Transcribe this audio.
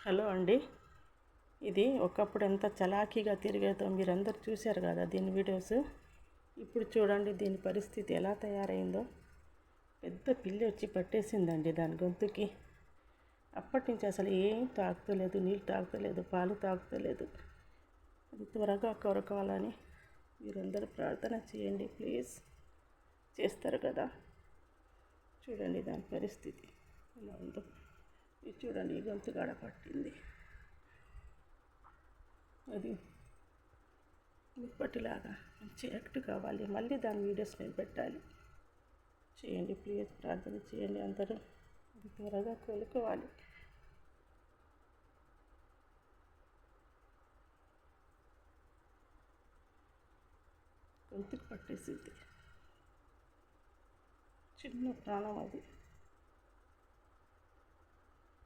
Hello అండి. ఇది ఒకప్పుడు ఎంత చలాకీగా తిరిగేదో మీరందరూ చూశారు కదా దీని వీడియోస్. ఇప్పుడు చూడండి దీని పరిస్థితి ఎలా తయారైందో. పెద్ద పిల్లి వచ్చి పట్టేసిందండి దాని గొంతుకి. అప్పటి నుంచి అసలు ఏం తాగుతలేదు, నీళ్ళు తాగుతలేదు, పాలు తాగుతలేదు. అది త్వరగా కొరకాలని మీరందరూ ప్రార్థన చేయండి ప్లీజ్. చేస్తారు కదా. చూడండి దాని పరిస్థితి ఎలా ఉందో. ఇది చూడండి, ఈ గొంతు కాడ పట్టింది. అది ఇప్పటిలాగా మంచి యాక్ట్ కావాలి. మళ్ళీ దాని వీడియోస్ నేను పెట్టాలి. చేయండి ప్లీజ్, ప్రార్థన చేయండి అందరూ. అది త్వరగా కోలుకోవాలి. గొంతుకు పట్టేసింది. చిన్న ప్రాణం అది.